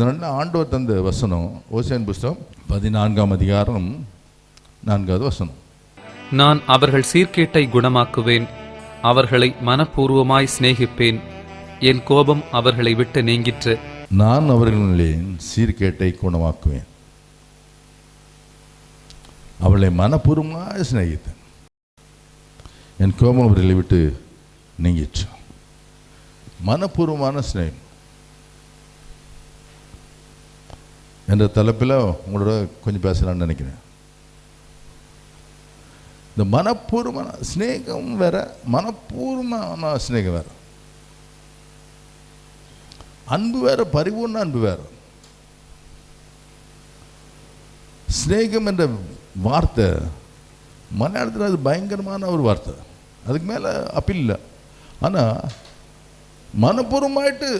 இந்த நாளில் ஆண்டவர் தந்த வசனம் ஓசியாவின் புஸ்தகம் 14ஆம் அதிகாரம் 4வது வசனம். நான் அவர்கள் சீர்கேட்டை குணமாக்குவேன், அவர்களை மனப்பூர்வமாய் சிநேகிப்பேன், என் கோபம் அவர்களை விட்டு நீங்கிற்று. நான் அவர்களின் சீர்கேட்டை குணமாக்குவேன், அவளை மனப்பூர்வமாய் சிநேகித்தேன், என் கோபம் அவர்களை விட்டு நீங்கிற்று. மனப்பூர்வமான சிநேகம் என்ற தலைப்பில் உங்களோட கொஞ்சம் பேசலான்னு நினைக்கிறேன். இந்த மனப்பூர்வமான ஸ்நேகம் வேற, மனப்பூர்வமான ஸ்நேகம் வேற. அன்பு வேற, பரிபூர்ண அன்பு வேற. ஸ்நேகம் என்ற வார்த்தை மலையாளத்தில் அது பயங்கரமான ஒரு வார்த்தை, அதுக்கு மேலே அப்பீல் இல்லை. ஆனால் மனப்பூர்வமாயிட்டு,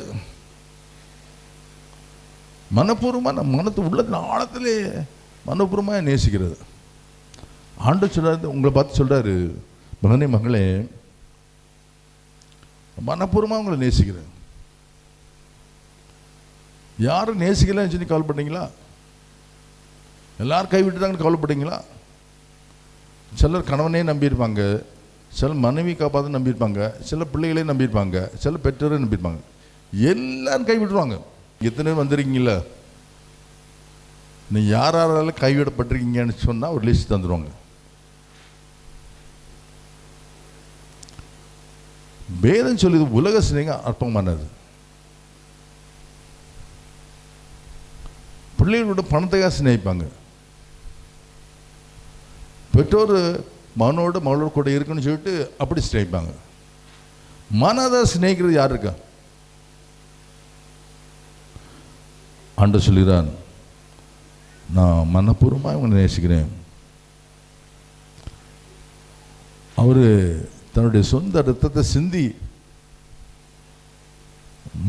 மனப்பூர்வமான மனத்து உள்ளத்தில் ஆழத்திலே மனப்பூர்வமாக நேசிக்கிறது. ஆண்டவர் சொல்றாரு, உங்களை பார்த்து சொல்றாரு, மகனே மகளே, மனப்பூர்வமாக உங்களை நேசிக்கிறேன். யாரும் நேசிக்கலன்னு சொல்லி கவலைப்பட்டீங்களா? எல்லாரும் கைவிட்டுதாங்கன்னு கவலைப்பட்டீங்களா? சிலர் கணவனே நம்பியிருப்பாங்க, சில மனைவி காப்பாற்ற நம்பியிருப்பாங்க, சில பிள்ளைகளே நம்பியிருப்பாங்க, சில பெற்றோரே நம்பியிருப்பாங்க. எல்லாரும் கைவிட்டுருவாங்க. எத்தனை வந்துருக்கீங்களா? நீ யாரால கைவிடப்பட்டிருக்கீங்கன்னு சொன்னால் ஒரு லிஸ்ட் தந்துடுவாங்க. வேதம் சொல்லுது, உலக சிநேகம் அற்பமானது. பிள்ளைகளோட பணத்தையாக சிநேகிப்பாங்க. பெற்றோர் மகனோட மகளோட கூட இருக்குன்னு சொல்லிட்டு அப்படி சிநேகிப்பாங்க. மனதை சிநேகிக்கிறது யார் இருக்கா? ஆண்டவர் சொல்கிறான், நான் மனப்பூர்வமாக இவங்களை நேசிக்கிறேன். அவர் தன்னுடைய சொந்த ரத்தத்தை சிந்தி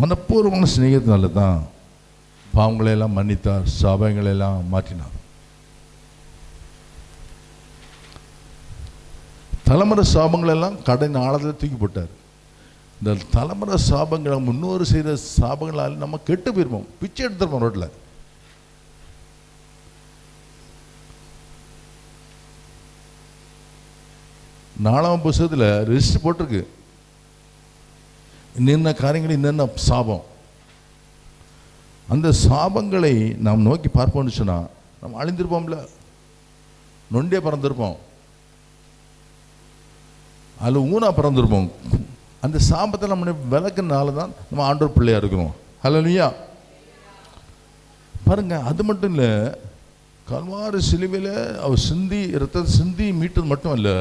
மனப்பூர்வமான சிநேகத்தினால தான் பாவங்களையெல்லாம் மன்னித்தார், சாபங்களையெல்லாம் மாற்றினார். தலைமுறை சாபங்களெல்லாம் கடன் ஆழத்தில் தூக்கி போட்டார். இந்த தலைமுறை சாபங்களை முன்னோரு செய்த சாபங்களால் நம்ம கெட்டு போயிருப்போம், பிச்சை எடுத்துருப்போம் ரோட்டில். நாலாம் புத்தகத்தில் ரெஜிஸ்டர் போட்டிருக்கு, இன்னென்ன காரியங்கள், இன்னென்ன சாபம். அந்த சாபங்களை நாம் நோக்கி பார்ப்போம்னு சொன்னால் நம்ம அழிந்திருப்போம்ல, நொண்டே பறந்துருப்போம், அதில் ஊனா பறந்துருப்போம். அந்த சாபத்தை நம்ம விளக்குனால தான் நம்ம ஆண்டவர் பிள்ளையா இருக்கிறோம். ஹல்லேலூயா. பாருங்க, அது மட்டும் இல்லை, கல்வாரி சிலுவையில் அவர் சிந்தி ரத்தத்தை சிந்தி மீட்டது மட்டும் இல்லை,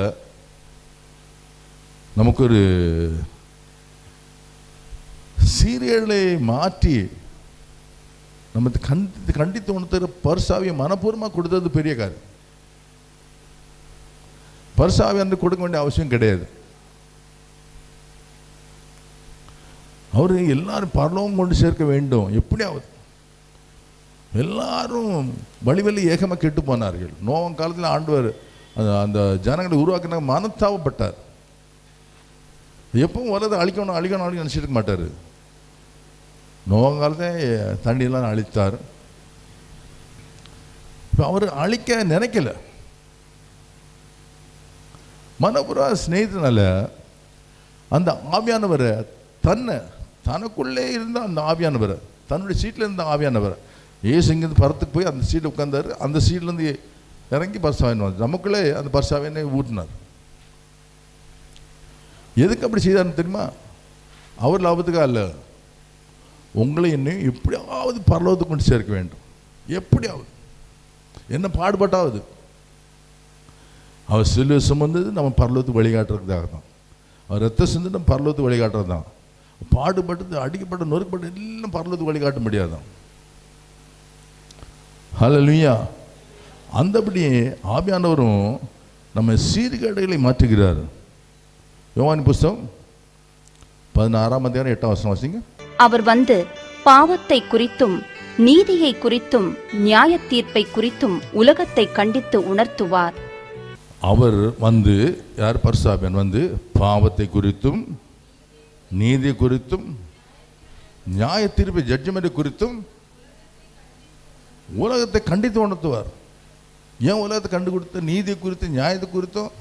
நமக்கு ஒரு சீரியலை மாற்றி நம்ம கண்டித்து உணர்த்துகிற பரிசாவியை மனப்பூர்வமாக கொடுத்தது பெரிய காரியம். பரிசாவி வந்து கொடுக்க வேண்டிய அவசியம் கிடையாது. அவர் எல்லாரும் பரலோகம் கொண்டு சேர்க்க வேண்டும். எப்படியாவது எல்லாரும் வழி ஏகமாக கெட்டு போனார்கள். நோவம் காலத்தில் ஆண்டவர் அந்த ஜனங்களை உருவாக்கின மனத்தாவப்பட்டார். எப்பவும் வரதை அழிக்கணும் நினச்சிட்டு இருக்க மாட்டார். நோவம் காலத்தை தண்ணியெல்லாம் அழித்தார். இப்போ அவர் அழிக்க நினைக்கல. மனப்புற ஸ்நேகத்தினால அந்த ஆவியானவரை தனக்குள்ளே இருந்த அந்த ஆவியானவரை, தன்னுடைய சீட்டில் இருந்த ஆவியானவரை, ஏசு இங்கேருந்து பரத்துக்கு போய் அந்த சீட்டில் உட்கார்ந்தார். அந்த சீட்லேருந்து இறங்கி பரிசாவின் நமக்குள்ளே அந்த பரிசாவினை ஊட்டினார். எதுக்கு அப்படி செய்தார்னு தெரியுமா? அவர் லாபத்துக்காக இல்லை, உங்களை என்னையும் எப்படியாவது பரலோகத்துக்கு கொண்டு சேர்க்க வேண்டும். எப்படியாவது என்ன பாடுபட்டாவது. அவர் சிலுவை சுமந்தது நம்ம பரலோகத்துக்கு வழிகாட்டுறதுக்காக தான். அவர் ரத்த சிந்து நம்ம பரலோகத்துக்கு வழிகாட்டுறது தான். பாடுபட்டது, அடிக்கப்பட்ட, நொறுக்கப்பட்ட எல்லாம் பரலோகத்துக்கு வழிகாட்ட முடியாதான். ஹல்லேலூயா. அந்தபடி ஆவியானவரும் நம்ம சீர்கேடுகளை மாற்றுகிறார். யோவான் புஸ்தகம் 16ஆம் அதிகாரம் 8ஆம் வசனம் வாசிங்க. அவர் வந்து பாவத்தை குறித்தும் நீதியை குறித்தும் நியாய தீர்ப்பை குறித்தும் உலகத்தை கண்டித்து உணர்த்துவார். அவர் வந்து, யார்? பரிசுத்தவான் வந்து பாவத்தை குறித்தும் நீதி குறித்தும் நியாய தீர்ப்பை, ஜட்ஜ்மெண்ட் குறித்தும் உலகத்தை கண்டித்து உணர்த்துவார். ஏன் உலகத்தை கண்டு கொடுத்த நீதி குறித்து, நியாயத்தை குறித்தும்,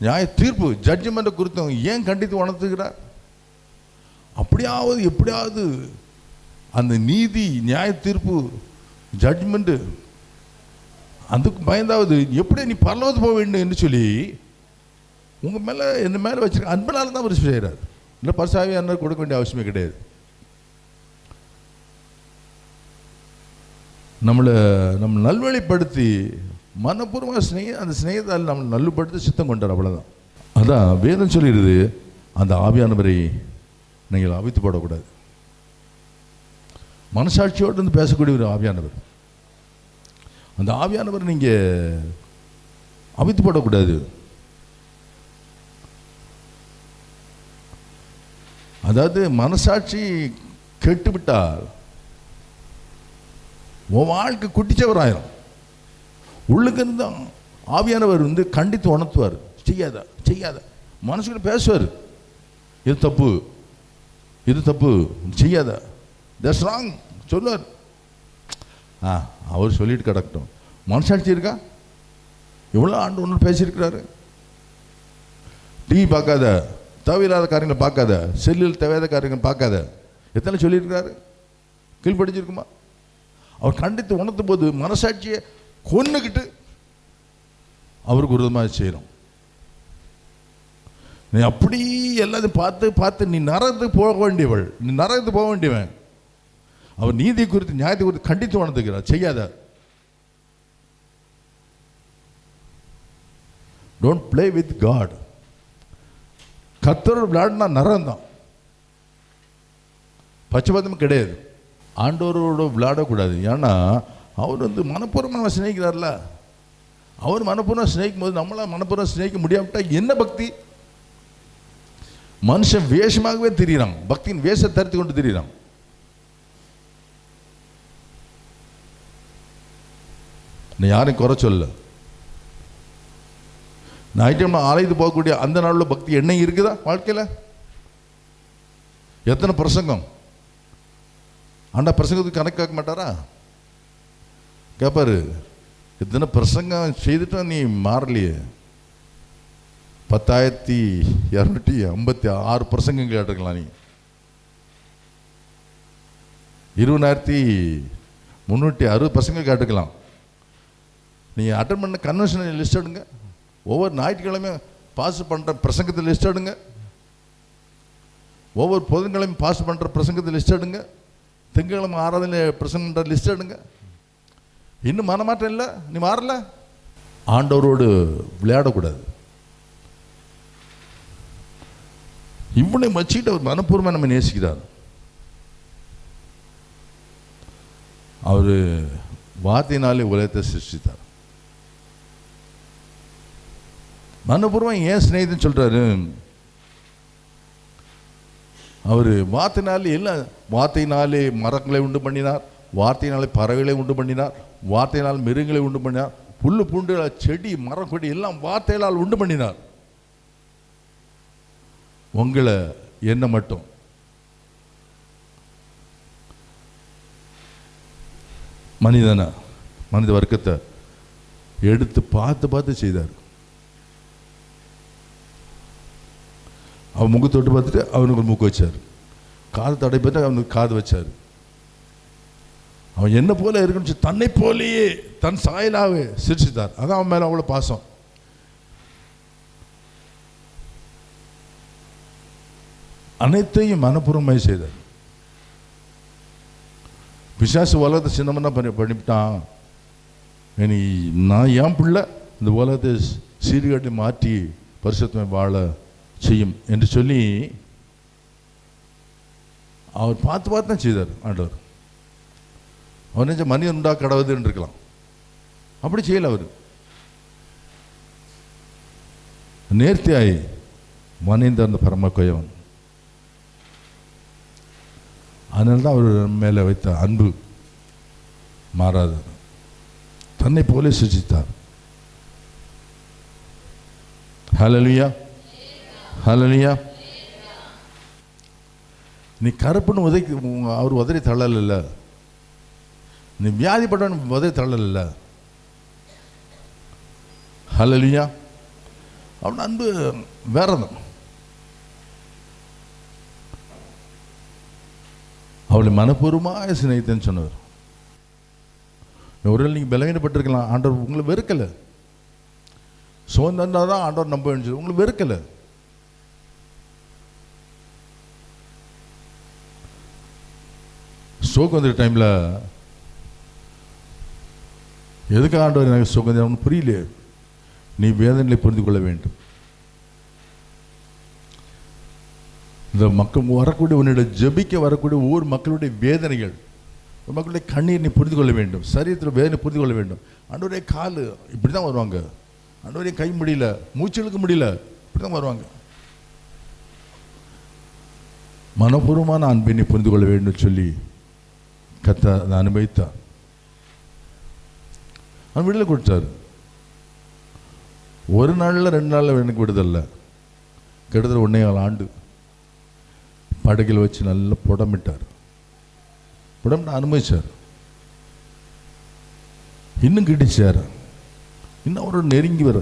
நியாய தீர்ப்பு ஜட்ஜ்மெண்ட்டை குறித்தும் ஏன் கண்டித்து உணர்த்துகிறார்? அப்படியாவது எப்படியாவது அந்த நீதி, நியாய தீர்ப்பு, ஜட்ஜ்மெண்ட்டு அதுக்கு பயந்தாவது எப்படி நீ பரலோகத்து போக வேண்டும் என்று சொல்லி உங்கள் மேலே என்ன மேலே வச்சிருக்க அன்பினால தான் அவர் செய்கிறார். இல்லை பரிசாவி என்ன கொடுக்க வேண்டிய அவசியமே கிடையாது. நம்ம நல்வழிப்படுத்தி மனப்பூர்வமாக அந்த ஸ்நேகத்தால் நம்மளை நல்லுபடுத்தி சித்தம் கொண்டார். அவ்வளோதான். அதான் வேதம் சொல்லிடுது, அந்த ஆவியானவரை நீங்கள் அவித்து போடக்கூடாது. மனசாட்சியோடு இருந்து பேசக்கூடிய ஒரு ஆவியானவர். அந்த ஆவியானவர் நீங்கள் அவித்து போடக்கூடாது. அதாவது மனசாட்சி கெட்டுவிட்டால் உன் வாழ்க்கை குட்டிச்சவராயிரும். உள்ளுக்கு இருந்து ஆவியானவர் கண்டித்து உணர்த்துவார். செய்யாத செய்யாத மனசுக்குள்ள பேசுவார். இது தப்பு, இது தப்பு, செய்யாத, தட்ஸ் ராங் சொல்லுவார். அவர் சொல்லிட்டு கிடக்கட்டும். மனசாட்சி இருக்கா? எவ்வளோ ஆண்டு ஒன்று பேசியிருக்கிறாரு. டிவி பார்க்காத, தேவையில்லாத காரியங்களை பார்க்காத, செல்லில் தேவையாத காரியங்கள் பார்க்காத, எத்தனை சொல்லியிருக்கிறாரு? கீழ்படிச்சிருக்குமா? அவர் கண்டித்து உணர்த்தும் போது மனசாட்சியை கொன்னுக்கிட்டு அவருக்கு விரோதமாக செய்யணும். நீ அப்படி எல்லாத்தையும் பார்த்து பார்த்து நீ நரகத்துக்கு போக வேண்டியவள், நீ நரகத்துக்கு போக வேண்டியவன். அவர் நீதி குறித்து, நியாயத்தை குறித்து கண்டித்து உணர்த்துக்கிறார். செய்யாத. Don't play with God. கர்த்தரோட விளையாடுனா நரகம் தான், பட்சபாதமும் கிடையாது. ஆண்டவரோட விளையாடக்கூடாது. ஏன்னா அவர் மனப்பூர்வமாக சிநேகிக்கிறார்ல. அவர் மனப்பூர்வம் சிநேகிக்கும் போது நம்மளால் மனப்பூர்வம் சிநேகிக்க முடியாவிட்டா என்ன பக்தி? மனுஷன் வேஷமாகவே தெரிகிறான், பக்தியின் வேஷத்தை தரித்து கொண்டு தெரிகிறான். நான் யாரையும் குறை சொல்ல. ஞாயிற்றுக்கிழமை ஆலயத்து போகக்கூடிய அந்த நாளில் பக்தி எண்ணெய் இருக்குதா வாழ்க்கையில்? எத்தனை பிரசங்கம்? ஆண்டா பிரசங்கத்துக்கு கணக்கு கேட்க மாட்டாரா? கேட்பாரு, எத்தனை பிரசங்கம் செய்துட்டோம் நீ மாறலையே. 10,256 பிரசங்கங்கள் கேட்டுக்கலாம். நீ 20,360 பிரசங்கம் கேட்டுக்கலாம். நீங்கள் அட்டன் பண்ண கன்வென்ஷன் லிஸ்ட் எடுங்க. ஒவ்வொரு ஞாயிற்றுக்கிழமையும் பாஸ் பண்ணுற பிரசங்கத்தை லிஸ்ட் எடுங்க. ஒவ்வொரு புதன்கிழமையும் பாஸ் பண்ணுற பிரசங்கத்தை லிஸ்ட் எடுங்க. திங்கக்கிழமை ஆராதனை பிரசங்க லிஸ்ட் எடுங்க. இன்னும் மனமாற்றம் இல்லை, நீ மாறல. ஆண்டவரோடு விளையாடக்கூடாது. இவனை வச்சுக்கிட்டு அவர் மனப்பூர்வமாக நம்ம நேசிக்கிறார். அவர் வார்த்தையினாலே உலகத்தை சிருஷ்டித்தார். மனப்பூர்வம் ஏன் சிநேகிதன் சொல்றாரு? அவர் வார்த்தையினாலே எல்லாம், வார்த்தையினாலே மரங்களை உண்டு பண்ணினார், வார்த்தையினாலே பறவைகளை உண்டு பண்ணினார், வார்த்தையினால் மிருகங்களை உண்டு பண்ணினார், புல்லு பூண்டு செடி மரம் கொடி எல்லாம் வார்த்தைகளால் உண்டு பண்ணினார். உங்களை என்ன மட்டும் மனிதனை, மனித வர்க்கத்தை எடுத்து பார்த்து பார்த்து செய்தார். அவன் முக்கு தொட்டு பார்த்துட்டு அவனுக்கு ஒரு மூக்கு வச்சார், காது தடை பார்த்து அவனுக்கு காது வச்சார். அவன் என்ன போல இருக்குன்னு தன்னை போலேயே தன் சாயலாவே சிரிச்சித்தார். அதான் அவன் மேலே அவ்வளோ பாசம். அனைத்தையும் மனப்பூர்வமாய் செய்தார். பிசாசு உலகத்தை சின்னமன்னா பண்ணிவிட்டான். இனி நான் என் பிள்ளை இந்த உலகத்தை சீர்காட்டி மாற்றி பரிசுத்தமாய் வாழ செய்யும் என்று சொல்லி அவர் பார்த்து பார்த்து தான் செய்தார் ஆண்டவர். அவர் நினைச்ச மனிதன் உண்டா கடவுதுன்னு இருக்கலாம், அப்படி செய்யல. அவர் நேர்த்தியாய் மனிதன் அந்த பரம கொயவன். அதனால தான் அவர் மேலே வைத்த அன்பு மாறாது. தன்னை போலே சிருஷ்டித்தார். ஹல்லேலூயா, ஹல்லேலூயா. நீ கருப்புன்னு அவர் உதறி தள்ளல. நீ வியாதிப்பட்டவன் உதவி தள்ளல. ஹல்லேலூயா. அவன் அன்பு வேறதான். அவளை மனப்பூர்வமாக சிநேகித்தேன்னு சொன்னவர். ஒருவேளை நீங்கள் பலவீனப்பட்டிருக்கலாம், ஆண்டவர் உங்களை வெறுக்கலை. சோர்ந்தா தான் ஆண்டவர் நம்ப வேண்டியது, உங்களை வெறுக்கலை. ஸ்ட்ரோக் வந்துற டைமில் எதுக்கு ஆண்டவர் எனக்கு ஸ்ட்ரோக் வந்து அவனுக்கு புரியலையே. நீ வேதனைகளை புரிந்து கொள்ள வேண்டும். இந்த மக்கள் வரக்கூடிய உன்னிட ஜெபிக்க வரக்கூடிய ஒவ்வொரு மக்களுடைய வேதனைகள், மக்களுடைய கண்ணீர் நீ புரிந்து கொள்ள வேண்டும். சரீரத்தில் வேதனை புரிந்து கொள்ள வேண்டும். ஆண்டவரே கால் இப்படி தான் வருவாங்க, ஆண்டவரே கை முடியல, மூச்சு இழுக்க முடியல, இப்படி தான் வருவாங்க. மனப்பூர்வமான அன்பை நீ புரிந்து கொள்ள வேண்டும் சொல்லி கர்த்தர் அதை அனுபவித்தார். அவன் விடுதலை கொடுத்தார். ஒரு நாளில் 2 நாளில் எனக்கு விடுதலை. கிட்டத்தட்ட 1.5 ஆண்டு படகில் வச்சு நல்லா புடமிட்டார். புடமிட்டு அனுபவிச்சார். இன்னும் கிட்டிச்சார். இன்னும் அவரோட நெருங்கி வர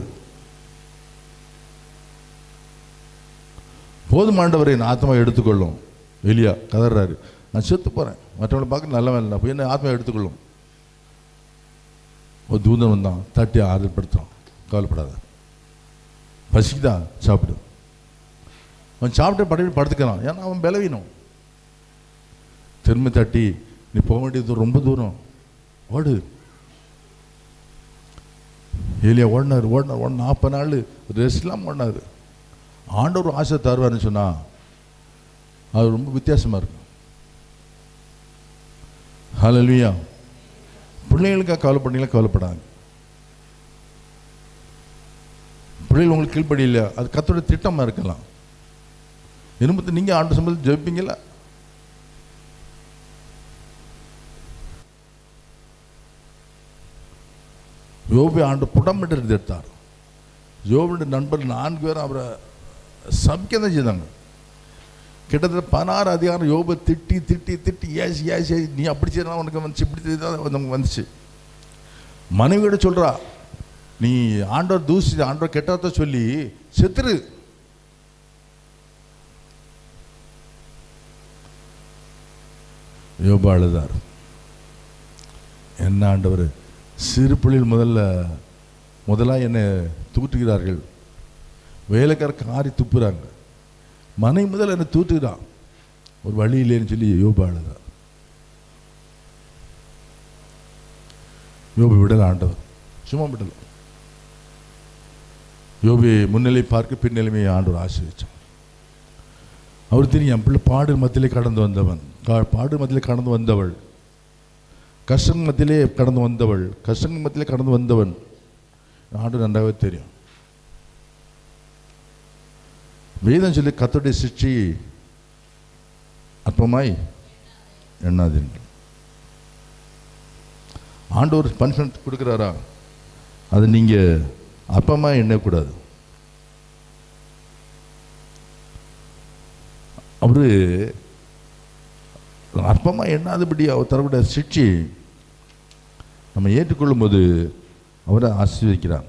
போதும் ஆண்டவரை என் ஆத்மா எடுத்துக்கொள்ளும். எலியா கதறாரு, நான் செத்து போகிறேன், மற்றவங்களை பார்க்க நல்லவன் இல்லை, போய் என்ன ஆத்மா எடுத்துக்கொள்ளும். ஒரு தூதன் வந்தான், தட்டி ஆறுதல்படுத்தான், கவலைப்படாத, பசிக்குதான் சாப்பிடு. அவன் சாப்பிட்டு படுத்துக்கிறான், ஏன்னா அவன் பலவீனம். திரும்ப தட்டி, நீ போக வேண்டியது ரொம்ப தூரம், ஓடு. ஏலியா ஓடினார் 40 நாள் ரெஸ்ட்லாம் ஓடினார். ஆண்டவர் ஆசை தருவார்னு சொன்னா அது ரொம்ப வித்தியாசமாக இருக்கும். ஹல்லேலூயா. பிள்ளைகளுக்காக கவலைப்பட்டீங்களா? கவலைப்படாங்க. பிள்ளைகள் உங்களுக்கு கீழ்ப்படி இல்லையா, அது கர்த்தருடைய திட்டமாக இருக்கலாம். இரும்பத்து நீங்கள் ஆண்டு சம்பளத்தில் ஜெபிப்பீங்களா? யோபு ஆண்டு புடமிட்டு எடுத்தார். யோபுடைய நண்பர் 4 பேரும் அவரை சபிக்க தான் செய்தாங்க. கிட்டத்தட்ட 16 அதிகாரம் யோபை திட்டி திட்டி திட்டி ஏசி நீ அப்படி செய்யலாம் உனக்கு வந்துச்சு, இப்படி நமக்கு வந்துச்சு. மனைவியோட சொல்கிறா, நீ ஆண்டவர் தூசி, ஆண்டவர் கெட்டதை சொல்லி செத்துரு. யோபு அழுதார். என்ன ஆண்டவர், சிறு பிள்ளைகள் முதலாக என்னை தூற்றுகிறார்கள், வேலைக்கார காரி துப்புறாங்க, மனை முதல் என்னை தூற்றுகிறான், ஒரு வழி இல்லைன்னு சொல்லி யோபு அழுதார். யோபு விடல ஆண்டவர், சும்மா விடல. யோபு முன்னிலை பார்க்க பின்னிலைமையை ஆண்டவர் ஆசீர்வதிச்சார். அவர் தெரியும், என் பிள்ளை பாடு மத்தியிலே கடந்து வந்தவன், பாடு மத்தியிலே கடந்து வந்தவள், கஷ்டம் மத்தியிலே கடந்து வந்தவள், கஷ்டங்கள் மத்தியிலே கடந்து வந்தவன் ஆண்டவர் நன்றாகவே தெரியும். வேதம் சொல்லி கர்த்தருடைய சிட்சி அற்பமாய் எண்ணாதீர்கள். ஆண்டவர் பனிஷ்மெண்ட் கொடுக்குறாரா, அது நீங்கள் அற்பமாக எண்ணக்கூடாது. அவரு அற்பமாக எண்ணாதபடி அவர் தரக்கூடிய சிட்சி நம்ம ஏற்றுக்கொள்ளும் போது அவரை ஆசீர்வதிக்கிறார்.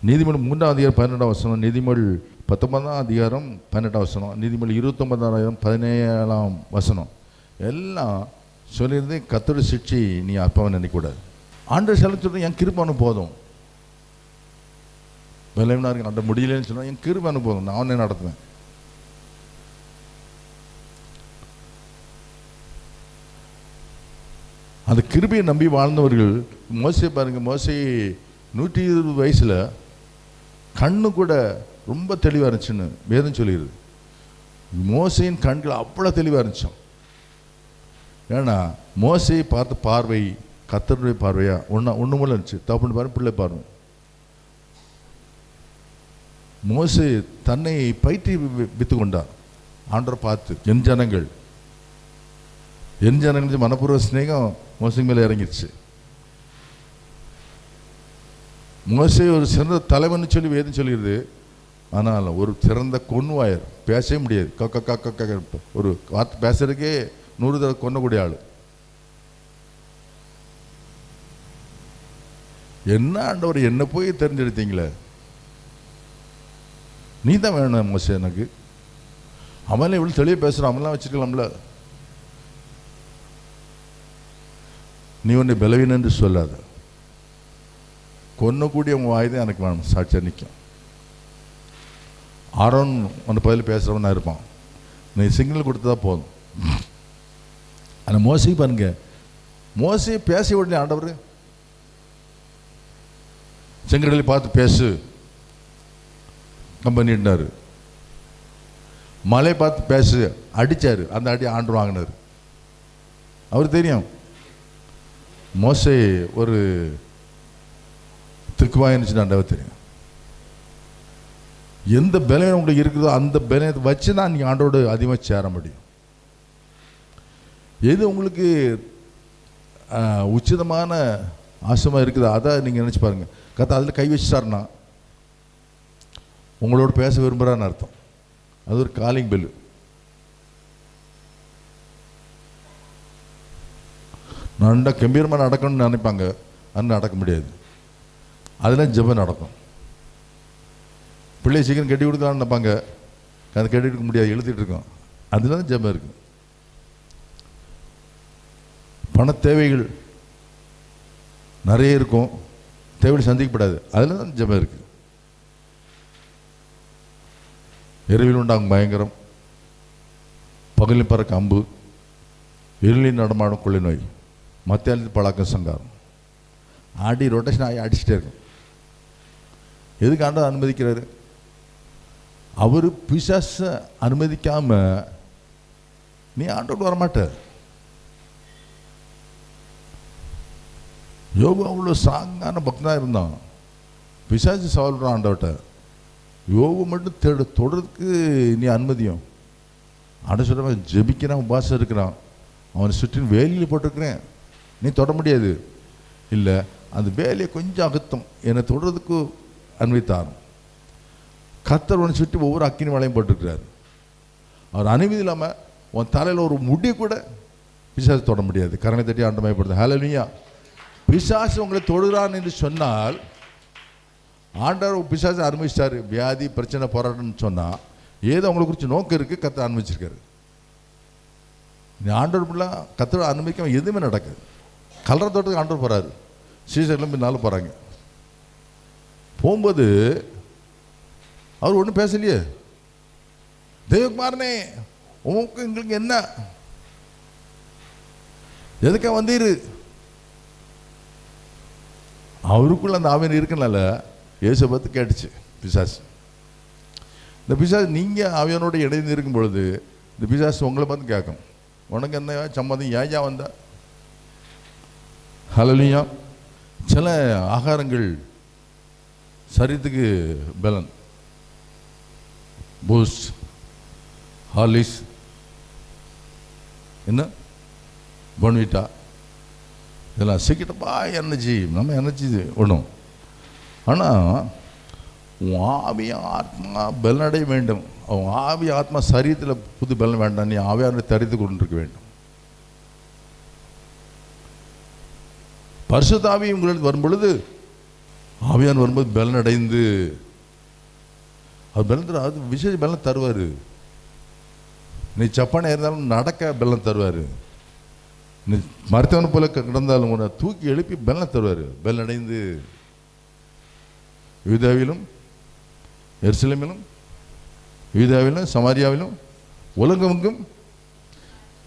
நீதிமொழி 3ஆம் அதிகாரம் 12ஆம் வசனம், நீதிமொழி 19ஆம் அதிகாரம் 18ஆம் வசனம், நீதிமொழி 29ஆம் 17ஆம் வசனம் எல்லாம் சொல்லியிருந்து கர்த்தருடைய சிட்சி நீ அற்பமாக நினைக்கக்கூடாது. ஆண்டவர் செலவு சொல்கிறேன், என் கிருபை போதும். விளைவினா இருக்கு அந்த முடியலன்னு சொன்னால் என் கிருபை போதும், நான் அவனே நடத்துவேன். அந்த கிருபையை நம்பி வாழ்ந்தவர்கள், மோசே பாருங்க, மோசே 120 வயசில் கண்ணு கூட ரொம்ப தெளிவாக இருந்துச்சுன்னு வேதம் சொல்லிடுது. மோசையின் கண்கள் அவ்வளோ தெளிவாக இருந்துச்சான். ஏன்னா மோசையை பார்த்த பார்வை கர்த்தருடைய பார்வையா ஒன்று போல இருந்துச்சு. தப்புன்னு பாரு, பிள்ளை பார்வை. மோசே தன்னை பயிற்சி வித்து கொண்டார் ஆண்டரை பார்த்து. என் ஜனங்கள் மனப்பூர்வ ஸ்நேகம் மோசை மேலே இறங்கிடுச்சு. மோசே ஒரு சிறந்த தலைவன் சொல்லி வேதம் சொல்லிடுது. ஆனால் ஒரு சிறந்த கொன்வாயர், பேசவே முடியாது. ஒரு வார்த்தை பேசுறதுக்கே 100 தடவை கொன்னக்கூடிய ஆள். என்ன ஆண்டவர் என்ன போய் தெரிஞ்செடுத்தீங்களே, நீ தான் வேணும் மோசே எனக்கு. அவன்லாம் இவ்வளோ தெளிவாக பேசுகிறான், அவன்லாம் வச்சுருக்கலாம்ல. நீ உன்னை பலவீனம் என்று சொல்லாத, கொன்னக்கூடிய உன் வாய் தான் எனக்கு வேணும், சாட்சியாக நிற்கும். ஆரோன் உன்னை பதில் பேசுகிறவனா இருப்பான், நீ சிக்னல் கொடுத்தா போதும். ஆனால் மோசை பாருங்க, மோசையை பேச உடனே ஆண்டவர் செங்கடலை பார்த்து பேசு பண்ணிட்டாரு. மலை பார்த்து பேசு அடிச்சாரு, அந்த அடி ஆண்டு வாங்கினார். அவர் தெரியும் மோசே ஒரு திக்குவாயின்னு ஆண்டவர் தெரியும். எந்த பலம் உங்களுக்கு இருக்குதோ அந்த பலத்தை வச்சு தான் நீங்கள் ஆண்டோடு அதிகமாக சேர முடியும். எது உங்களுக்கு உச்சிதமான ஆசமாக இருக்குதோ அதை நீங்கள் நினச்சி பாருங்கள். கத்த அதில் கை வச்சுட்டாருன்னா உங்களோட பேச விரும்புகிறான்னு அர்த்தம். அது ஒரு காலிங் பெல்லு. நல்லா கம்பீரமாக நடக்கணும்னு நினைப்பாங்க, அது நடக்க முடியாது. அதெல்லாம் ஜெபம் நடக்கும். பிள்ளை சீக்கிரம் கட்டி கொடுக்கலான்னு நினைப்பாங்க, அதை கட்டி கொடுக்க முடியாது, எழுதிட்டு இருக்கோம். அதுதான் ஜெபம் இருக்கு. பண தேவைகள் நிறைய இருக்கும், தேவைகள் சந்திக்கப்படாது, அதில் தான் ஜெபம் இருக்கு. இரவில் உண்டாகும் பயங்கரம், பகலில் பறக்க அம்பு, இருளில் நடமாடும் கொள்ளை நோய், மத்தியானத்தில் பழக்கம் சங்காரம், ஆடி ரொட்டேஷன் ஆகி அடிச்சுட்டே இருக்கும். எதுக்கு ஆண்டவர் அனுமதிக்கிறாரு? அவர் பிசாச அனுமதிக்காம நீ ஆண்டோடு வரமாட்ட. யோபு அவ்வளோ ஸ்ட்ராங்கான பக்தனாக இருந்தான். பிசாசு சவால்றான் ஆண்டவட்ட, யோபு மட்டும் தொடர்றதுக்கு நீ அனுமதியும். ஆண்ட சொல்கிறவன் ஜெபிக்கிறான், உபாசம் இருக்கிறான், அவனை சுற்றின் வேலையில் போட்டிருக்கிறேன், நீ தொட முடியாது. இல்லை, அந்த வேலையை கொஞ்சம் அகத்தம் என்னை தொடர்றதுக்கு அனுமதித்தார். கர்த்தர் உன்னை சுற்றி ஒவ்வொரு அக்கினி வளையம் போட்டிருக்கிறார். அவர் அனுமதி இல்லாமல் உன் தலையில் ஒரு முடி கூட பிசாசு தொட முடியாது. கரணை தட்டி ஆண்டு மயப்படுது. ஹல்லேலூயா. பிசாசு உங்களை தொடுகிறான் என்று சொன்னால், ஆண்டவர் பிசாசு அனுமதிச்சிட்டாரு. வியாதி பிரச்சனை போராட்டம்னு சொன்னால் ஏதோ அவங்களை குறித்து நோக்கம் இருக்குது, கர்த்தர் அனுமதிச்சிருக்காரு. நீ ஆண்டவர் பிள்ளை கர்த்தர் அனுமதிக்காம எதுவுமே நடக்குது. கலர தோட்டத்துக்கு ஆண்டவர் போகிறாரு, சீசர்லாம் பின்னாலும் போகிறாங்க. போகும்போது அவர் ஒன்றும் பேசலையே. தேவகுமாரனே உனக்கு எங்களுக்கு என்ன, எதுக்காக வந்தீரு? அவருக்குள்ள அந்த ஆவியன் இருக்கனால இயேசு பார்த்து கேட்டுச்சு பிசாசு. இந்த பிசாசு நீங்கள் ஆவியனோட இணைந்து இருக்கும் பொழுது இந்த பிசாசு உங்களை பார்த்து கேட்கும், உனக்கு என்ன சம்மதம், ஏன் வந்தா? ஹல்லேலூயா. சில ஆகாரங்கள் சரீரத்துக்கு பலன், பூஸ்ட், ஹார்லிக்ஸ், என்ன பொன்விட்டா, இதெல்லாம் சீக்கிரப்பா எனர்ஜி, நம்ம எனர்ஜி ஒன்றும். ஆனால் உன் ஆவி ஆத்மா பலனடைய வேண்டும். அவன் ஆவி ஆத்மா சரீரத்தில் புது பலன் வேண்டாம், நீ ஆவியாரை தரித்து கொண்டிருக்க வேண்டும். பரிசுத்த ஆவி உங்களுக்கு வரும் பொழுது, ஆவியான் வரும்போது பலன் அடைந்து அவர் பலன் அது விசேஷ பலன் தருவார். நீ சப்பான இருந்தாலும் நடக்க பலன் தருவார். நீ மருத்துவனை போல கிடந்தாலும் உன்னை தூக்கி எழுப்பி பலன் தருவார். பலன் அடைந்து யூதாவிலும் எருசலேமிலும் யூதாவிலும் சமாரியாவிலும் உலகமெங்கும்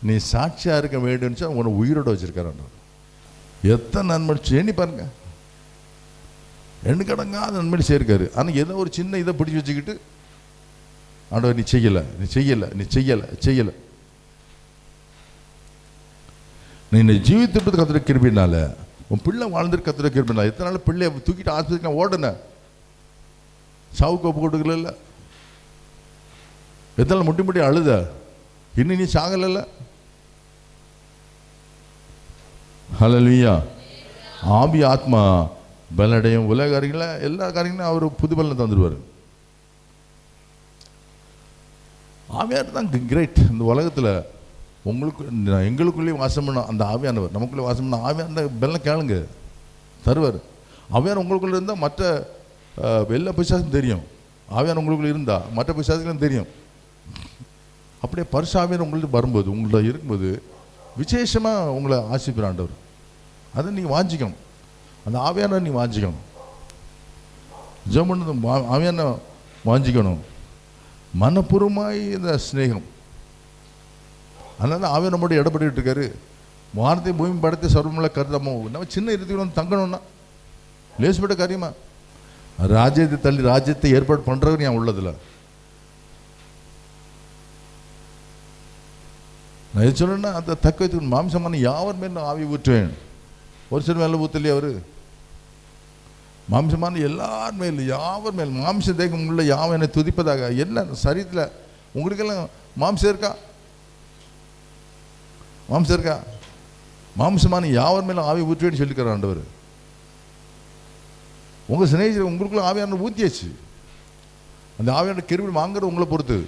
நீ சாட்சியாக இருக்க வேண்டும்னு உன்னை உயிரோடு வச்சிருக்காரு. எத்தனை நன்மை எண்ணி பாருங்க, எண்ணுக்கடங்காத நன்மை சேர்க்காரு. ஆனால் ஏதோ ஒரு சின்ன இதை பிடிச்சி வச்சுக்கிட்டு ஆண்டவர் நீ செய்யலை, நீ செய்யலை, நீ செய்யலை செய்யலை. நீ என்னை ஜீவித்துட்டு கத்துற கிருபினால, உன் பிள்ளை வாழ்ந்துட்டு கத்துற கிருபினால, எத்தனை நாள் பிள்ளைய தூக்கிட்டு ஆஸ்பத்திரிக்கு ஓடன, சாவுக்கு ஒப்பு கொடுக்கல, எத்தனை நாள் முட்டி முட்டி அழுத, இன்னும் நீ சாகல. ஹல்லேலூயா. ஆவி ஆத்மா பலனடையும். உலக காரியங்கள எல்லா காரியங்களும் அவர் புது பலனை தந்துடுவார். ஆவியார் தான் கிரேட். இந்த உலகத்தில் உங்களுக்கு எங்களுக்குள்ளேயும் வாசம் பண்ண அந்த ஆவியானவர், நமக்குள்ளே வாசம் பண்ண ஆவியான பலனை கேளுங்க, தருவார். ஆவியானவர் உங்களுக்குள்ள இருந்தால் மற்ற எல்லா பிசாசும் தெரியும். ஆவியானவர் உங்களுக்குள்ள இருந்தால் மற்ற பிசாசுகளும் தெரியும். அப்படியே பரிசுத்த ஆவியானவர் உங்களுக்கு வரும்போது, உங்கள்ட்ட இருக்கும்போது விசேஷமாக உங்களை ஆசீர்வதிப்பார் ஆண்டவர். அதை நீங்கள் வாஞ்சிக்கணும். அந்த ஆவியானவர் நீங்கள் வாஞ்சிக்கணும். ஜெபம் பண்ணது ஆவியானவர் வாஞ்சிக்கணும். மனப்பூர்வமாய் இந்த ஸ்நேகம். அதனால ஆவியானவர் நம்மோட இடப்பட்டு இருக்காரு. வானத்தை பூமி படத்தை சர்வமுள்ள கருதாமோ நம்ம சின்ன இடத்துக்கு வந்து தங்கணும்னா லேசுப்பட்ட காரியமா? ராஜ்யத்தை தள்ளி ராஜ்யத்தை ஏற்பாடு பண்ணுறவர் என் உள்ளதில்ல. நான் எது சொன்னேன்னா அந்த தக்க வைத்து மாம்சமான யாவர் மேல் நான் ஆவி ஊற்றுவேன். ஒரு சில மேலே ஊற்றலையே அவர். மாம்சமான எல்லார் மேல் யாவர் மேல் மாம்ச தேகம் உள்ள யாவன் என்னை துதிப்பதாக. என்ன சரீரத்தில் உங்களுக்கெல்லாம் மாம்சம் இருக்கா? மாம்சம் இருக்கா? மாம்சமான யாவர் மேலும் ஆவி ஊற்றுவேன்னு சொல்லிக்கிறார் ஆண்டவர். உங்கள் சிநேகிதர் உங்களுக்குள்ள ஆவியான ஊற்றியாச்சு. அந்த ஆவியான கிருபை வாங்குறது உங்களை பொறுத்து.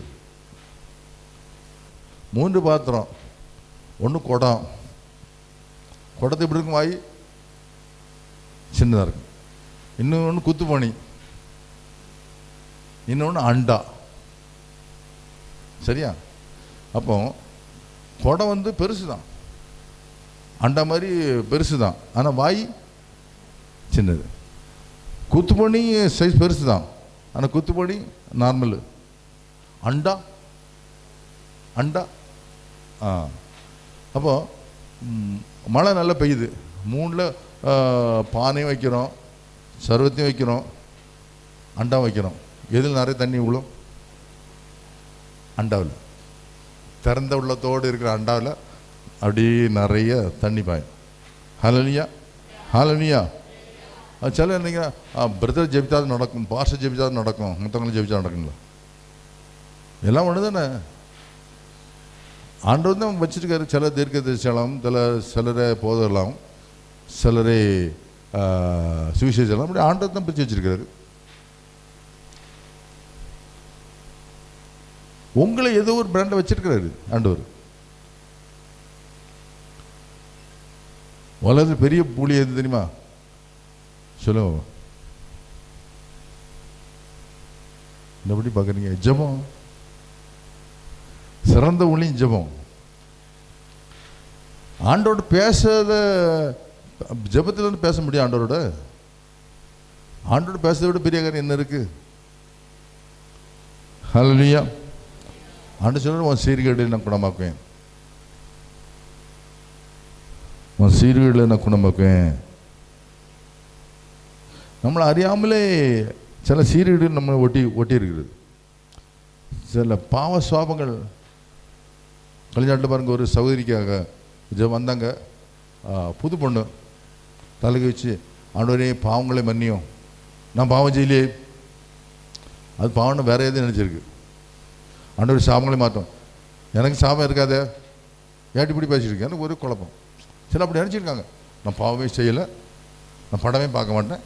3 பாத்திரம். ஒன்று குடம். குடத்தை எப்படி இருக்கும்? வாய் சின்னதாக இருக்கும். இன்னொன்று குத்துப்பணி. இன்னொன்று அண்டா. சரியா? அப்போ குடம் வந்து பெருசு தான், அண்டா மாதிரி பெருசு தான், ஆனால் வாய் சின்னது. குத்துப்பணி சைஸ் பெருசு தான், ஆனால் குத்துப்பணி நார்மலு. அண்டா அண்டா அப்போ மழை நல்லா பெய்யுது. 3ல் பானையும் வைக்கிறோம், சர்வத்தையும் வைக்கிறோம், அண்டா வைக்கிறோம். எதில் நிறைய தண்ணி விழும்? அண்டாவில். திறந்த உள்ளத்தோடு இருக்கிற அண்டாவில் அப்படியே நிறைய தண்ணி பாயும். ஹல்லேலூயா, ஹல்லேலூயா. சில நீங்கள் பிரதர் ஜெபித்தாது நடக்கும், பாஸ்டர் ஜெபித்தாது நடக்கும், மற்றவங்களும் ஜெபித்தா நடக்குங்களா? எல்லாம் ஒன்று தானே. ஆண்டவர் தான் வச்சுருக்காரு. சில தீர்க்க தரிசனம், சிலரை போதெல்லாம், சிலரை சுவிசேஷம், அப்படி ஆண்டவர் தான் பிரித்து வச்சிருக்காரு. உங்களை ஏதோ ஒரு பிராண்டை வச்சிருக்கிறாரு ஆண்டவர். உலகத்தில் பெரிய புலி எது தெரியுமா? சொல்லுங்க. எப்படி பார்க்குறீங்க? ஜெபம். சிறந்த ஊழியம் ஜெபம். ஆண்டோட பேசாத ஜெபத்தில் வந்து பேச முடியும் ஆண்டவரோட. ஆண்டோட பேசுறதை விட பெரிய காரியம் என்ன இருக்கு? ஹல்லேலூயா. ஆண்டு சொல்ல உன் சீர்கேடு நான் குணமாக்குவேன், உன் சீர்கேடு நான் குணமாக்குவேன். நம்மளை அறியாமலே சில சீர்கேடு நம்ம ஒட்டி இருக்குது. சில பாவ சுவாபங்கள். கல்யாணத்தில் பாருங்க, ஒரு சகோதரிக்காக வந்தாங்க. புது பொண்ணு தலைக்கு வச்சு, ஆண்டவரே பாவங்களை மன்னியும், நான் பாவம் செய்யலையே. அது பாவம்னு வேற எதுவும் நினச்சிருக்கு. ஆண்டவர் சாபங்களை மாட்டோம். எனக்கு சாபம் இருக்காதே, ஏட்டி இப்படி பேசியிருக்கேன். எனக்கு ஒரு குழப்பம். சில அப்படி நினச்சிருக்காங்க, நான் பாவமே செய்யலை, நான் படமே பார்க்க மாட்டேன்,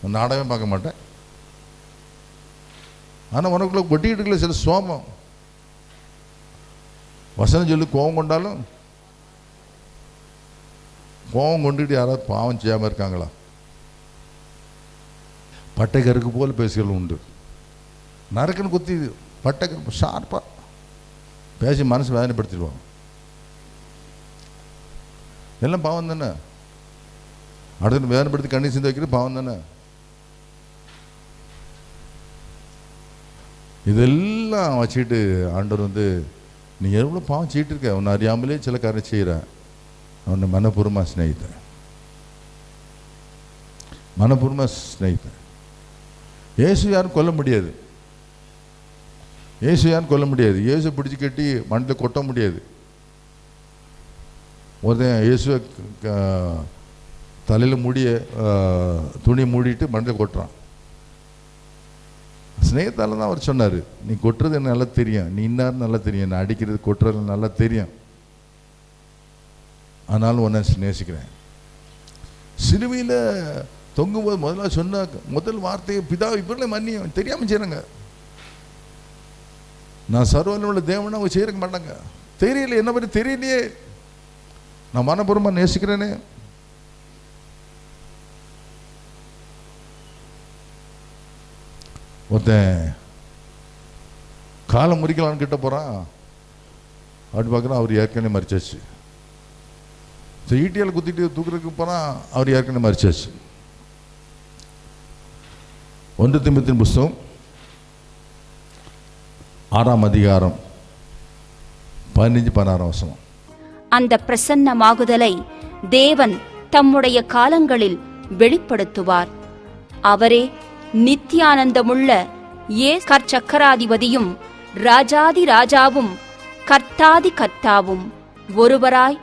நான் நாடகமே பார்க்க மாட்டேன். ஆனால் உனக்குள்ள ஒட்டிக்கிட்டு இருக்கல சில சோபம். வசனம் சொல்லி கோபம் கொண்டாலும், கோபம் கொண்டுகிட்டு யாராவது பாவம் செய்யாமல் இருக்காங்களா? பட்டைக்கருக்கு போல் பேசுகிறது உண்டு. நறுக்குன்னு குத்தி பட்டைக்கருக்கு ஷார்ப்பாக பேசி மனசு வேதனைப்படுத்திடுவாங்க. எல்லாம் பாவம் தானே. அடுத்து வேதனைப்படுத்தி கண்ணீர் சிந்து வைக்கிறது பாவம் தானே. இதெல்லாம் வச்சுக்கிட்டு ஆண்டவர் வந்து நீ எவ்வளோ பாவம் செய்யிட்டு இருக்க, உன்னை அறியாமலே சில காரியம் செய்கிறேன், அவனை மனப்பூர்வமாக ஸ்நேகித்தேன், மனப்பூர்வமாக ஸ்நேகித்தேன். இயேசு யாரும் கொல்ல முடியாது, இயேசு யாரும் கொல்ல முடியாது. இயேசு பிடிச்சி கட்டி மண்ணில் கொட்ட முடியாது. ஒருத்தன் இயேசுவை தலையில் மூடிய துணியை மூடிட்டு மண்ணில் கொட்டுறான். ஸ்நேகத்தால் தான் அவர் சொன்னார், நீ கொட்டுறது எனக்கு நல்லா தெரியும், நீ இன்னார் நல்லா தெரியும், நான் அடிக்கிறது கொட்டுறது நல்லா தெரியும், ஆனாலும் உன்னை நேசிக்கிறேன். சிலுவையில் தொங்கும்போது முதல்ல சொன்ன முதல் வார்த்தையை பிதா இவர்களே மன்னியும் தெரியாமல் செய்கிறாங்க. நான் சர்வவல்லமை உள்ள தேவனை அவங்க செய்யறக்க மாட்டாங்க. தெரியல, என்ன பற்றி தெரியலையே, நான் மனப்பூர்வமாக நேசிக்கிறேனே. ஒருத்தன் காலை முறிக்கலான்னு கிட்ட போகிறான், அப்படி பார்க்குறான், அவர் ஏற்கனவே மறிச்சாச்சு. ஈட்டியால் குத்திட்டு தூக்குறதுக்கு போனால் அவர் ஏற்கனவே மறிச்சாச்சு. 1 தீமோத்தேயு புஸ்தகம் 6ஆம் அதிகாரம் 15-16 வசனம். அந்த பிரசன்னமாகுதலை தேவன் தம்முடைய காலங்களில் வெளிப்படுத்துவார். அவரே நித்தியானந்தமுள்ள கர்ச்சக்கராதிபதியும் ராஜாதி ராஜாவும் கர்த்தாதி கர்த்தாவும் ஒருவராய்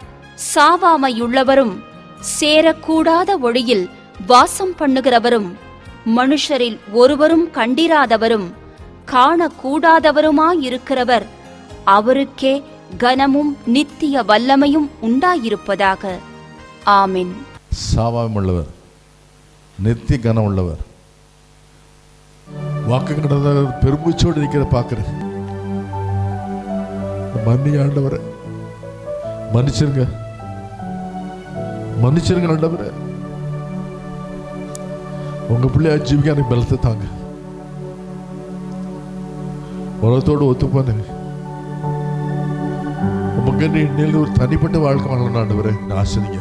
சாவாமையுள்ளவரும் சேரக்கூடாத ஒளியில் வாசம் பண்ணுகிறவரும் மனுஷரில் ஒருவரும் கண்டிராதவரும் காணக்கூடாதவருமாயிருக்கிறவர், அவருக்கே கனமும் நித்திய வல்லமையும் உண்டாயிருப்பதாக. ஆமென். சாவாமை உள்ளவர், நித்திய கனம் உள்ளவர், வாக்கு கடந்த பெருமூச்சோடு இருக்கிற பார்க்குறேன். மன்னி ஆண்டவரை மன்னிச்சிருங்க, மன்னிச்சிருங்க ஆண்டவரை. உங்க பிள்ளைய ஜீவிக்க எனக்கு பலத்தை தாங்க. உலகத்தோடு ஒத்துப்பானு உங்க இன்னில் ஒரு தனிப்பட்ட வாழ்க்கை வாழணும் ஆண்டவரை ஆசிரிங்க.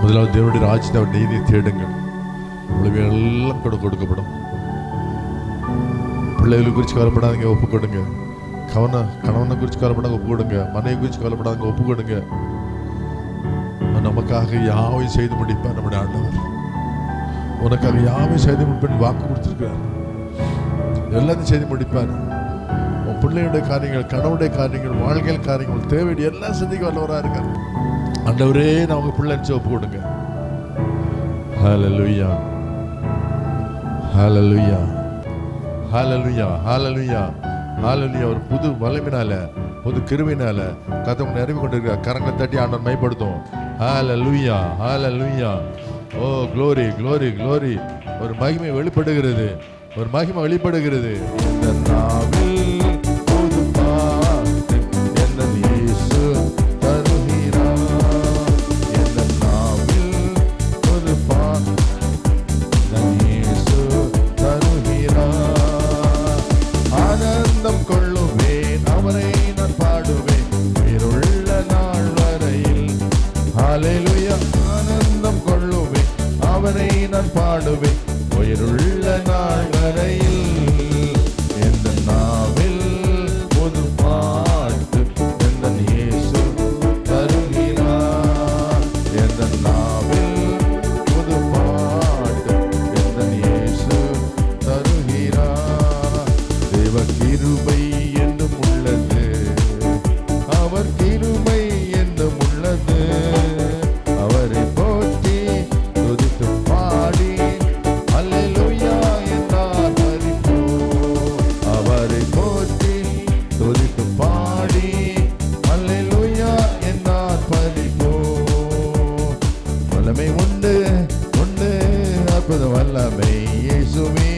முதலாவது தேவனுடைய ராஜ்யத்தை அவர் நீதியை தேடுங்கள், உங்களுக்கு எல்லாம் கொடுக்கப்படும். பிள்ளைகளை குறித்து கவலைப்படாதீங்க, ஒப்பு கொடுங்க. கணவனை குறித்து கவலைப்படாங்க, ஒப்பு கொடுங்க. மனைவி குறித்து கவலைப்படாதீங்க, ஒப்பு கொடுங்க. நமக்காக யாவையும் செய்து முடிப்பார் நம்முடைய ஆண்டவர். உனக்காக யாவையும் செய்து முடிப்பேன் வாக்கு கொடுத்துருக்கிறார். எல்லாத்தையும் செய்து முடிப்பார். உன் பிள்ளையுடைய காரியங்கள், கணவனுடைய காரியங்கள், வாழ்க்கையில் காரியங்கள், தேவையான எல்லாம் சிந்திக்க வல்லவராக இருக்கார். ஆண்டவரே நான் உங்க பிள்ளை ஒப்பு கொடுங்க. ஹல்லேலூயா, ஹல்லேலூயா, ஹல்லேலூயா, ஹல்லேலூயா, ஹல்லேலூயா. ஒரு புது வல்லமையினால, புது கிருபையினால கர்த்தர் உங்களை நிரப்பி கொண்டிருக்கிறார். கரங்களை தட்டி ஆண்டவர் மைப்படுத்தும். Hallelujah, hallelujah. Oh glory, glory, glory. ஒரு மகிமை வெளிப்படுகிறது, ஒரு மகிமை வெளிப்படுகிறது. இந்த நாவில் புது பாட்டு என்ன இயேசு தருகிறார். இந்த நாவில் புது பாட்டு இயேசு தருகிறார். ஆனந்தம் கொள்ளுவேன், அவரை நான் பாடுவேன் உயிருள்ள நாள் வரையில். ஹல்லேலூயா. ஆனந்தம் கொள்ளுவேன், அவரை நான் பாடுவேன் உயிருள்ள நாள் வரையில். எந்த நாவில் புது பாட்டு எந்த இயேசு தருகிறார். எந்த நாவில் புது பாட்டு எந்த இயேசு தருகிறார். தேவ கிருபை என்றும் உள்ளது, அவர் கிருபை என்றும் உள்ளது. அவரை போற்றி துதித்து பாடி அல்லேலூயா என்றார் மரிப்போ. அவரை போற்றி துதித்து பாடி அல்லேலூயா என்றார் பரிப்போ. வல்லமை உண்டு, உண்டு அற்புத வல்லமை இயேசுவே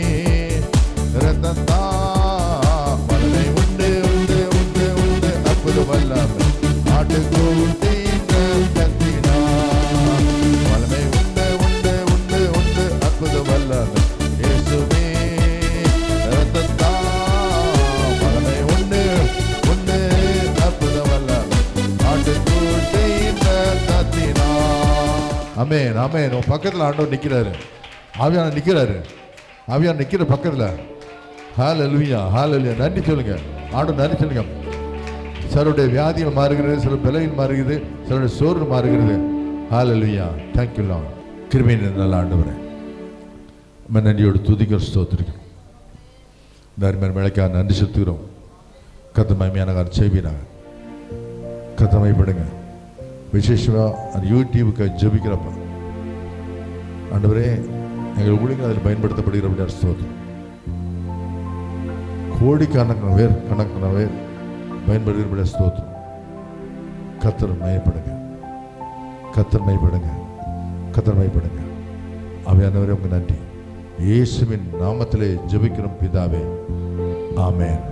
ரத்தந்தா. வல்லமை உண்டு, உண்டு, உண்டு, உண்டு அற்புத வல்லமை ஆட்டுக்கூட்டி கத்தினா. வல்லமை உண்டு, உண்டு, உண்டு, உண்டு அற்புத வல்லமை இயேசுவே ரத்தந்தா. வல்லமை உண்டு, உண்டு அற்புத வல்லமை ஆட்டுக்கூட்டி கத்தினா. ஆமென், ஆமென். உன் பக்கத்தில் ஆண்டவர் நிற்கிறாரு, ஆவியான நிற்கிறாரு, ஆவியான நிற்கிற பக்கத்தில். ஹல்லேலூயா, ஹல்லேலூயா. நன்றி சொல்லுங்க, ஆண்டவர் நன்றி சொல்லுங்க. சிலருடைய வியாதிகள் மாறுகிறது, சில பலவீனம் மாறுகிறது, சிலருடைய சோர்வு மாறுகிறது. ஹல்லேலூயா. Thank you Lord. கிருபையின் நல்ல ஆண்டவரே, நம்ம நன்றியோடு துதிக்கிற ஸ்தோத்திரிக்கிறோம். இந்த அருமையான வேலைக்காக நன்றி செலுத்துகிறோம். கர்த்தர் மகிமையான காரியம் செய்வீராக. கர்த்தர் மகிமைப்படுங்க. விசேஷமாக அந்த யூடியூபுக்கு ஜெபிக்கிறப்ப ஆண்டவரே எங்கள் ஊழியர்கள் அதில் பயன்படுத்தப்படுகிற அப்படின்ற ஸ்தோத்திரம். கோடிக்கணக்கான பேர் பயன்படுகிற ஸ்தோத்திரம். கர்த்தர் மகிமைப்படுங்க, கர்த்தர் மகிமைப்படுங்க, கர்த்தர் மகிமைப்படுங்க. ஆவியானவரே உங்க நன்றி. இயேசுவின் நாமத்திலே ஜெபிக்கிறோம் பிதாவே, ஆமென்.